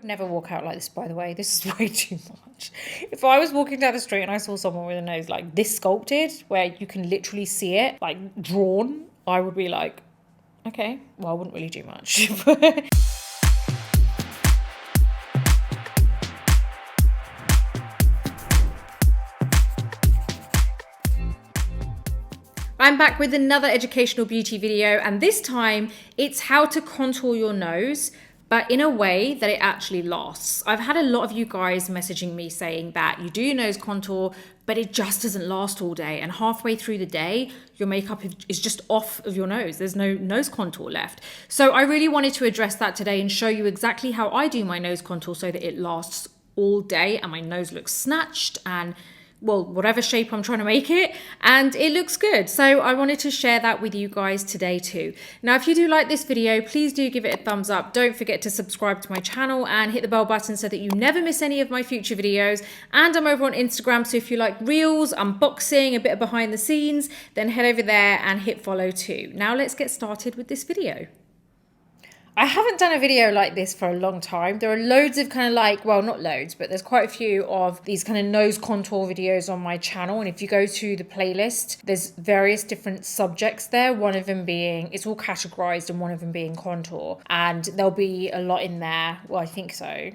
would never walk out like this, by the way. This is way too much. If I was walking down the street and I saw someone with a nose like this sculpted, where you can literally see it, like drawn, I would be like, okay, well, I wouldn't really do much. I'm back with another educational beauty video, and this time it's how to contour your nose, but in a way that it actually lasts. I've had a lot of you guys messaging me saying that you do your nose contour, but it just doesn't last all day. And halfway through the day, your makeup is just off of your nose. There's no nose contour left. So I really wanted to address that today and show you exactly how I do my nose contour so that it lasts all day and my nose looks snatched and, well, whatever shape I'm trying to make it, and it looks good. So I wanted to share that with you guys today too. Now, if you do like this video, please do give it a thumbs up. Don't forget to subscribe to my channel and hit the bell button so that you never miss any of my future videos. And I'm over on Instagram, so if you like reels, unboxing, a bit of behind the scenes, then head over there and hit follow too. Now let's get started with this video. I haven't done a video like this for a long time. There are loads of kind of like, well, not loads, but there's quite a few of these kind of nose contour videos on my channel. And if you go to the playlist, there's various different subjects there. One of them being, it's all categorized, and one of them being contour. And there'll be a lot in there. Well, I think so.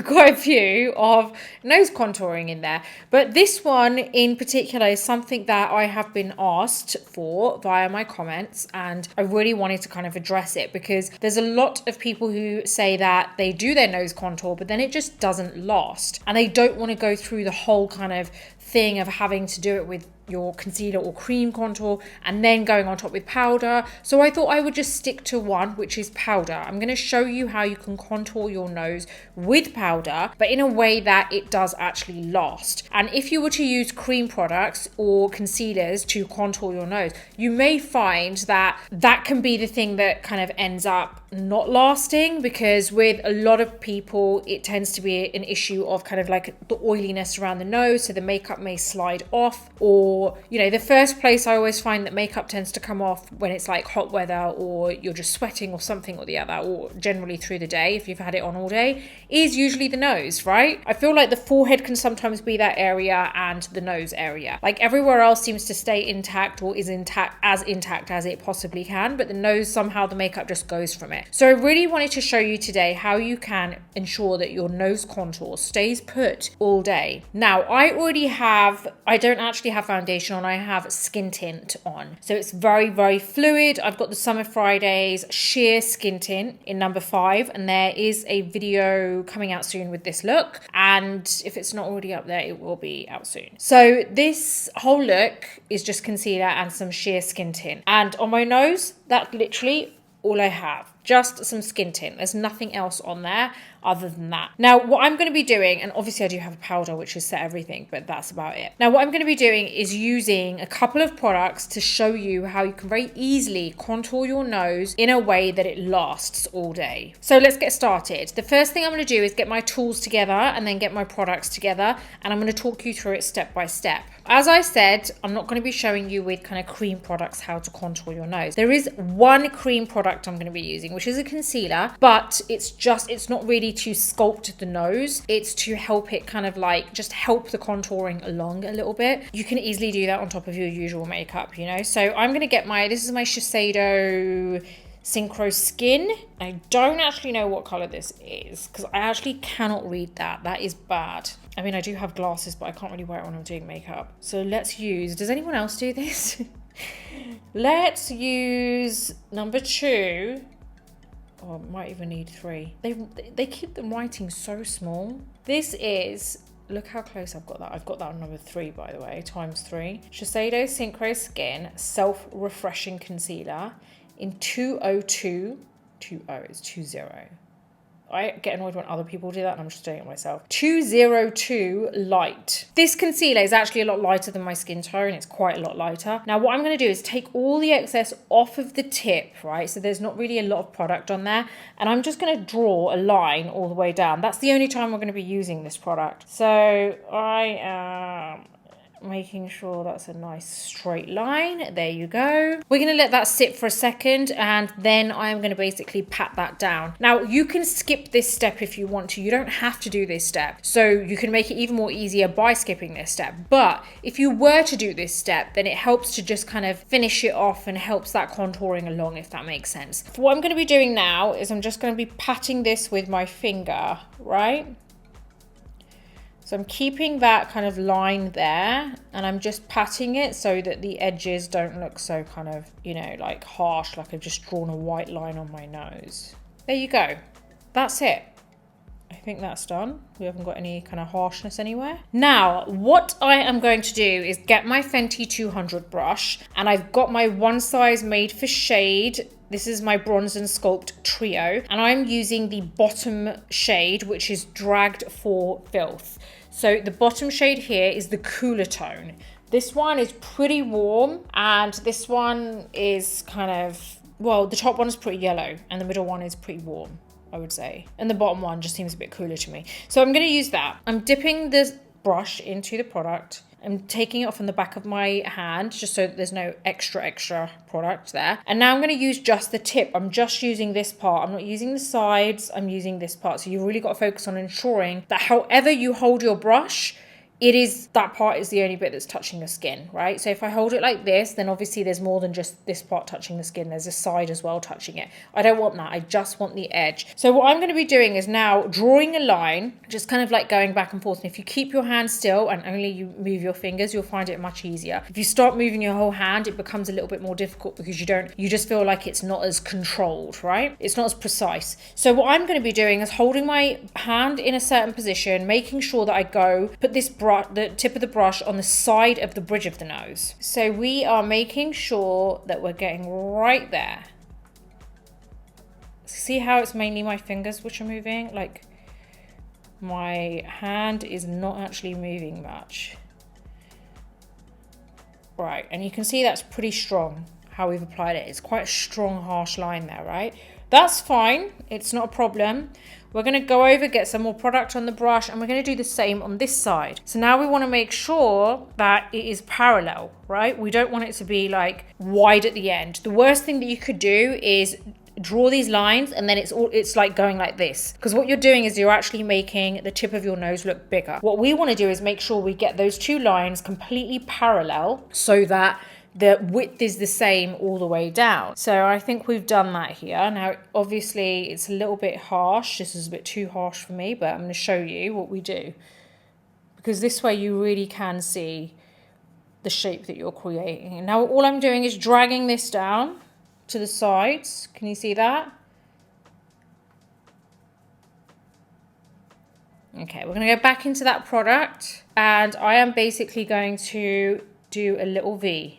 Quite a few of nose contouring in there, but this one in particular is something that I have been asked for via my comments, and I really wanted to kind of address it because there's a lot of people who say that they do their nose contour but then it just doesn't last, and they don't want to go through the whole kind of thing of having to do it with your concealer or cream contour and then going on top with powder. So I thought I would just stick to one, which is powder. I'm going to show you how you can contour your nose with powder, but in a way that it does actually last. And if you were to use cream products or concealers to contour your nose, you may find that that can be the thing that kind of ends up not lasting, because with a lot of people it tends to be an issue of kind of like the oiliness around the nose, so the makeup may slide off, or you know, the first place I always find that makeup tends to come off when it's like hot weather or you're just sweating or something or the other, or generally through the day if you've had it on all day, is usually the nose, right? I feel like the forehead can sometimes be that area and the nose area. Like everywhere else seems to stay intact or is intact as it possibly can, but the nose, somehow the makeup just goes from it. So I really wanted to show you today how you can ensure that your nose contour stays put all day. Now, I don't actually have foundation on, I have skin tint on. So it's very, very fluid. I've got the Summer Fridays sheer skin tint in number 5, and there is a video coming out soon with this look. And if it's not already up there, it will be out soon. So this whole look is just concealer and some sheer skin tint. And on my nose, that's literally all I have. Just some skin tint. There's nothing else on there other than that. Now, what I'm going to be doing, and obviously I do have a powder which has set everything, but that's about it. Now, what I'm going to be doing is using a couple of products to show you how you can very easily contour your nose in a way that it lasts all day. So let's get started. The first thing I'm going to do is get my tools together and then get my products together, and I'm going to talk you through it step by step. As I said, I'm not going to be showing you with kind of cream products how to contour your nose. There is one cream product I'm going to be using, which is a concealer, but it's not really to sculpt the nose. It's to help it kind of like just help the contouring along a little bit. You can easily do that on top of your usual makeup, you know. So I'm going to get this is my Shiseido Synchro Skin. I don't actually know what color this is because I actually cannot read that. That is bad. I mean, I do have glasses, but I can't really wear it when I'm doing makeup. So let's use, does anyone else do this? Let's use number 2. Oh, I might even need 3. They keep the writing so small. This is, look how close I've got that. I've got that on number 3, by the way, times 3. Shiseido Synchro Skin Self-Refreshing Concealer in 202. 20, it's 20. I get annoyed when other people do that, and I'm just doing it myself. 202 Light. This concealer is actually a lot lighter than my skin tone. It's quite a lot lighter. Now, what I'm going to do is take all the excess off of the tip, right? So there's not really a lot of product on there. And I'm just going to draw a line all the way down. That's the only time we're going to be using this product. So I am making sure that's a nice straight line. There you go. We're going to let that sit for a second, and then I'm going to basically pat that down. Now, you can skip this step if you want to. You don't have to do this step. So you can make it even more easier by skipping this step. But if you were to do this step, then it helps to just kind of finish it off and helps that contouring along, if that makes sense. So what I'm going to be doing now is I'm just going to be patting this with my finger, right? So I'm keeping that kind of line there, and I'm just patting it so that the edges don't look so kind of, you know, like harsh, like I've just drawn a white line on my nose. There you go. That's it. I think that's done. We haven't got any kind of harshness anywhere. Now, what I am going to do is get my Fenty 200 brush, and I've got my one size made for shade. This is my Bronze and Sculpt Trio, and I'm using the bottom shade, which is Dragged for Filth. So the bottom shade here is the cooler tone. This one is pretty warm, and this one is kind of, well, the top one is pretty yellow, and the middle one is pretty warm, I would say. And the bottom one just seems a bit cooler to me. So I'm going to use that. I'm dipping this brush into the product. I'm taking it off on the back of my hand just so that there's no extra product there. And now I'm going to use just the tip. I'm just using this part. I'm not using the sides. I'm using this part. So you've really got to focus on ensuring that however you hold your brush, that part is the only bit that's touching the skin, right? So if I hold it like this, then obviously there's more than just this part touching the skin. There's a side as well touching it. I don't want that. I just want the edge. So what I'm going to be doing is now drawing a line, just kind of like going back and forth. And if you keep your hand still and only you move your fingers, you'll find it much easier. If you start moving your whole hand, it becomes a little bit more difficult because you just feel like it's not as controlled, right? It's not as precise. So what I'm going to be doing is holding my hand in a certain position, making sure that I put this the tip of the brush on the side of the bridge of the nose. So we are making sure that we're getting right there. See how it's mainly my fingers which are moving? Like my hand is not actually moving much. Right, and you can see that's pretty strong how we've applied it. It's quite a strong, harsh line there, right? That's fine. It's not a problem. We're going to go over, get some more product on the brush, and we're going to do the same on this side. So now we want to make sure that it is parallel, right? We don't want it to be like wide at the end. The worst thing that you could do is draw these lines and then it's like going like this, because what you're doing is you're actually making the tip of your nose look bigger. What we want to do is make sure we get those two lines completely parallel so that the width is the same all the way down. So I think we've done that here. Now, obviously it's a little bit harsh. This is a bit too harsh for me, but I'm going to show you what we do, because this way you really can see the shape that you're creating. And now all I'm doing is dragging this down to the sides. Can you see that? Okay, we're going to go back into that product, and I am basically going to do a little V.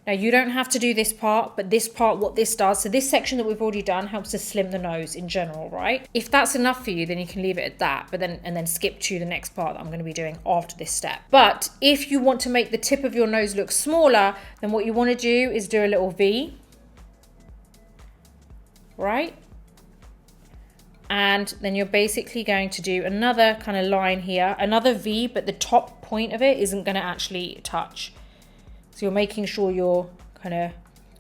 Now, you don't have to do this part, but this part, what this does, so this section that we've already done helps to slim the nose in general, right? If that's enough for you, then you can leave it at that, and then skip to the next part that I'm going to be doing after this step. But if you want to make the tip of your nose look smaller, then what you want to do is do a little V, right? And then you're basically going to do another kind of line here, another V, but the top point of it isn't going to actually touch. So you're making sure you're kind of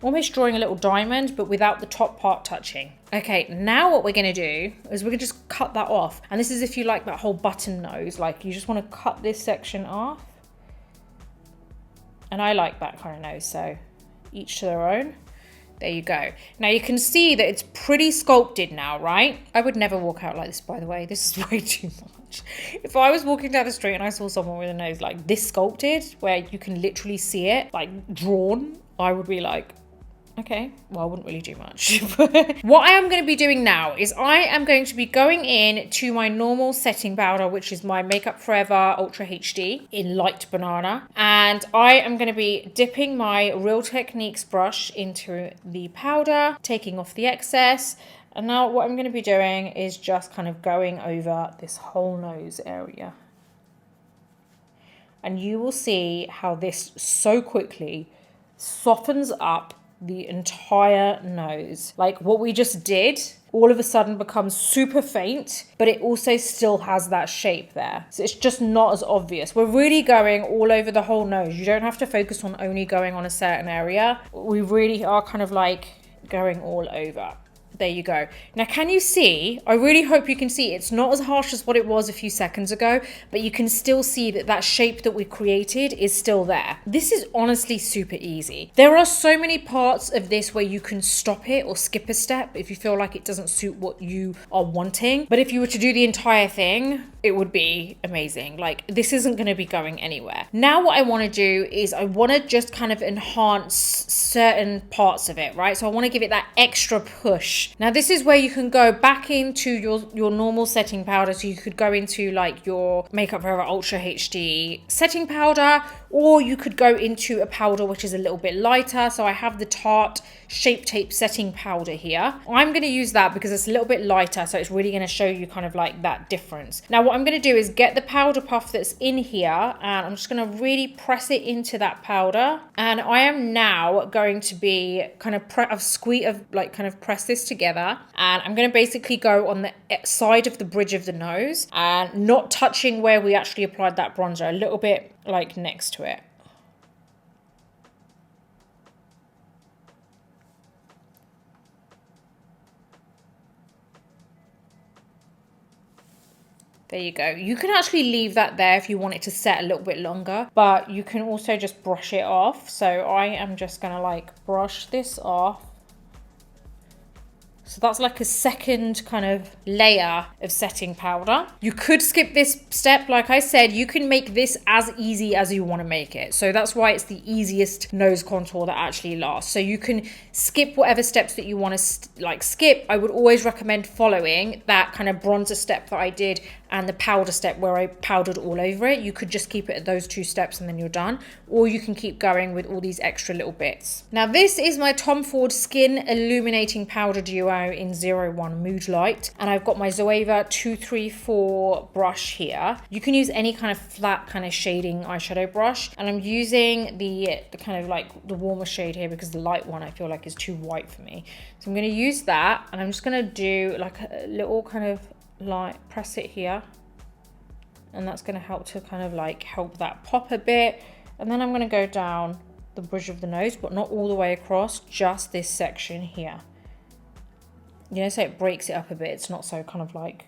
almost drawing a little diamond, but without the top part touching. Okay, now what we're going to do is we're going to just cut that off. And this is if you like that whole button nose, like you just want to cut this section off. And I like that kind of nose, so each to their own. There you go. Now you can see that it's pretty sculpted now, right? I would never walk out like this, by the way. This is way too much. If I was walking down the street and I saw someone with a nose like this sculpted, where you can literally see it, like drawn, I would be like, okay, well, I wouldn't really do much. What I am going to be doing now is I am going to be going in to my normal setting powder, which is my Makeup Forever Ultra HD in Light Banana. And I am going to be dipping my Real Techniques brush into the powder, taking off the excess. And now what I'm going to be doing is just kind of going over this whole nose area. And you will see how this so quickly softens up the entire nose. Like what we just did all of a sudden becomes super faint, but it also still has that shape there. So it's just not as obvious. We're really going all over the whole nose. You don't have to focus on only going on a certain area. We really are kind of like going all over. There you go. Now, can you see? I really hope you can see. It's not as harsh as what it was a few seconds ago, but you can still see that that shape that we created is still there. This is honestly super easy. There are so many parts of this where you can stop it or skip a step if you feel like it doesn't suit what you are wanting. But if you were to do the entire thing, it would be amazing. Like this isn't going to be going anywhere. Now what I want to do is I want to just kind of enhance certain parts of it, right? So I want to give it that extra push. Now this is where you can go back into your normal setting powder. So you could go into like your Makeup Forever Ultra HD setting powder, or you could go into a powder which is a little bit lighter. So I have the Tarte Shape Tape setting powder here. I'm going to use that because it's a little bit lighter, so it's really going to show you kind of like that difference. Now what I'm going to do is get the powder puff that's in here, and I'm just going to really press it into that powder, and I am now going to be kind of press this together, and I'm going to basically go on the side of the bridge of the nose and not touching where we actually applied that bronzer, a little bit like next to it. There you go. You can actually leave that there if you want it to set a little bit longer, but you can also just brush it off. So I am just going to like brush this off. So that's like a second kind of layer of setting powder. You could skip this step. Like I said, you can make this as easy as you want to make it. So that's why it's the easiest nose contour that actually lasts. So you can skip whatever steps that you want to skip. I would always recommend following that kind of bronzer step that I did and the powder step where I powdered all over it. You could just keep it at those two steps and then you're done. Or you can keep going with all these extra little bits. Now this is my Tom Ford Skin Illuminating Powder Duo in 01 Mood Light. And I've got my Zoeva 234 brush here. You can use any kind of flat kind of shading eyeshadow brush. And I'm using the kind of like the warmer shade here because the light one I feel like is too white for me. So I'm going to use that, and I'm just going to do like a little kind of like press it here, and that's going to help to kind of like help that pop a bit. And then I'm going to go down the bridge of the nose, but not all the way across, just this section here, you know, so it breaks it up a bit. It's not so kind of like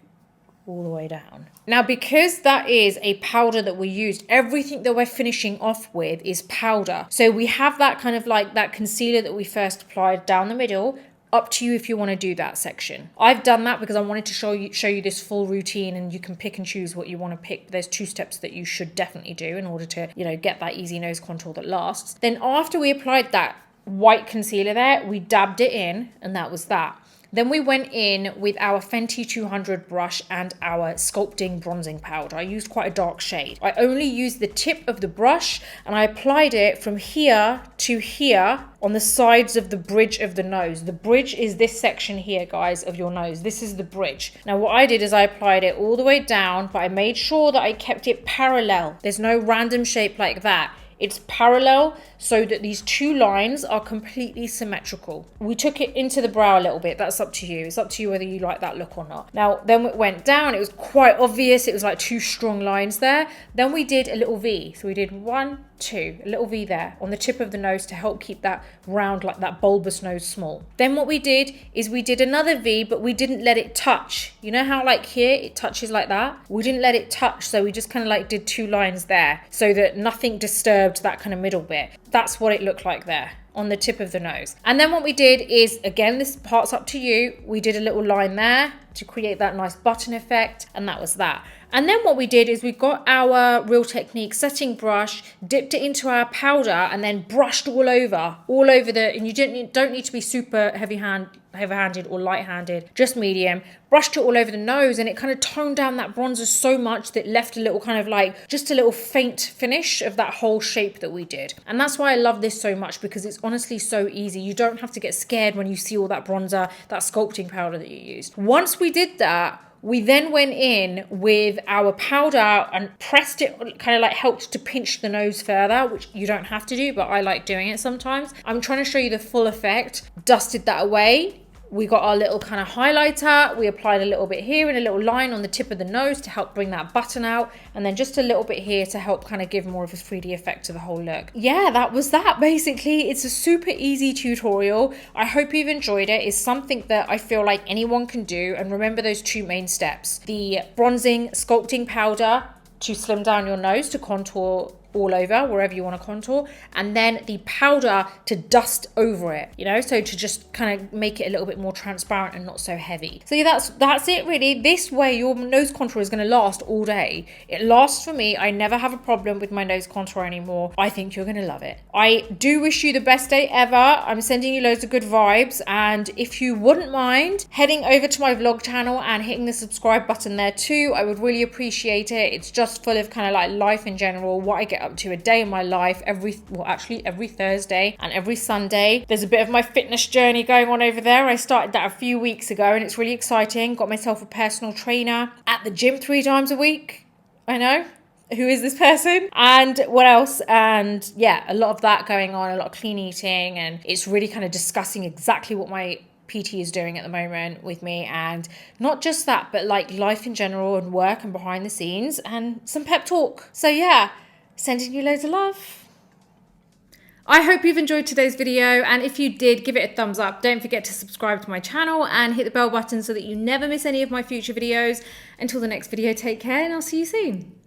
all the way down. Now because that is a powder that we used, everything that we're finishing off with is powder. So we have that kind of like that concealer that we first applied down the middle. Up to you if you want to do that section. I've done that because I wanted to show you this full routine, and you can pick and choose what you want to pick. There's 2 steps that you should definitely do in order to, you know, get that easy nose contour that lasts. Then after we applied that white concealer there, we dabbed it in, and that was that. Then we went in with our Fenty 200 brush and our sculpting bronzing powder. I used quite a dark shade. I only used the tip of the brush, and I applied it from here to here on the sides of the bridge of the nose. The bridge is this section here, guys, of your nose. This is the bridge. Now what I did is I applied it all the way down, but I made sure that I kept it parallel. There's no random shape like that. It's parallel so that these 2 lines are completely symmetrical. We took it into the brow a little bit. That's up to you. It's up to you whether you like that look or not. Now, then it went down. It was quite obvious. It was like 2 strong lines there. Then we did a little V. So we did 1, 2, a little V there on the tip of the nose to help keep that round, like that bulbous nose small. Then what we did is we did another V, but we didn't let it touch. You know how like here it touches like that? We didn't let it touch. So we just kind of like did 2 lines there so that nothing disturbed that kind of middle bit. That's what it looked like there on the tip of the nose. And then what we did is, again, this part's up to you. We did a little line there to create that nice button effect, and that was that. And then what we did is we got our Real Technique setting brush, dipped it into our powder, and then brushed all over the, and you don't need to be super heavy-handed or light-handed, just medium. Brushed it all over the nose, and it kind of toned down that bronzer so much that it left a little kind of like, just a little faint finish of that whole shape that we did. And that's why I love this so much, because it's honestly so easy. You don't have to get scared when you see all that bronzer, that sculpting powder that you used. Once we did that, We then went in with our powder and pressed it, kind of like helped to pinch the nose further, which you don't have to do, but I like doing it sometimes. I'm trying to show you the full effect. Dusted that away. We got our little kind of highlighter. We applied a little bit here and a little line on the tip of the nose to help bring that button out. And then just a little bit here to help kind of give more of a 3D effect to the whole look. Yeah, that was that basically. It's a super easy tutorial. I hope you've enjoyed it. It's something that I feel like anyone can do. And remember those two main steps. The bronzing sculpting powder to slim down your nose, to contour all over wherever you want to contour, and then the powder to dust over it, you know, so to just kind of make it a little bit more transparent and not so heavy. So yeah, that's it really. This way your nose contour is going to last all day. It lasts for me. I never have a problem with my nose contour anymore. I think you're going to love it. I do wish you the best day ever. I'm sending you loads of good vibes, and if you wouldn't mind heading over to my vlog channel and hitting the subscribe button there too, I would really appreciate it. It's just full of kind of like life in general, what I get up to a day in my life every Thursday and every Sunday. There's a bit of my fitness journey going on over there. I started that a few weeks ago and it's really exciting. Got myself a personal trainer at the gym 3 times a week. I know. Who is this person? And what else? And yeah, a lot of that going on, a lot of clean eating, and it's really kind of discussing exactly what my PT is doing at the moment with me, and not just that, but like life in general and work and behind the scenes and some pep talk. So yeah, sending you loads of love. I hope you've enjoyed today's video, and if you did, give it a thumbs up. Don't forget to subscribe to my channel and hit the bell button so that you never miss any of my future videos. Until the next video, take care and I'll see you soon.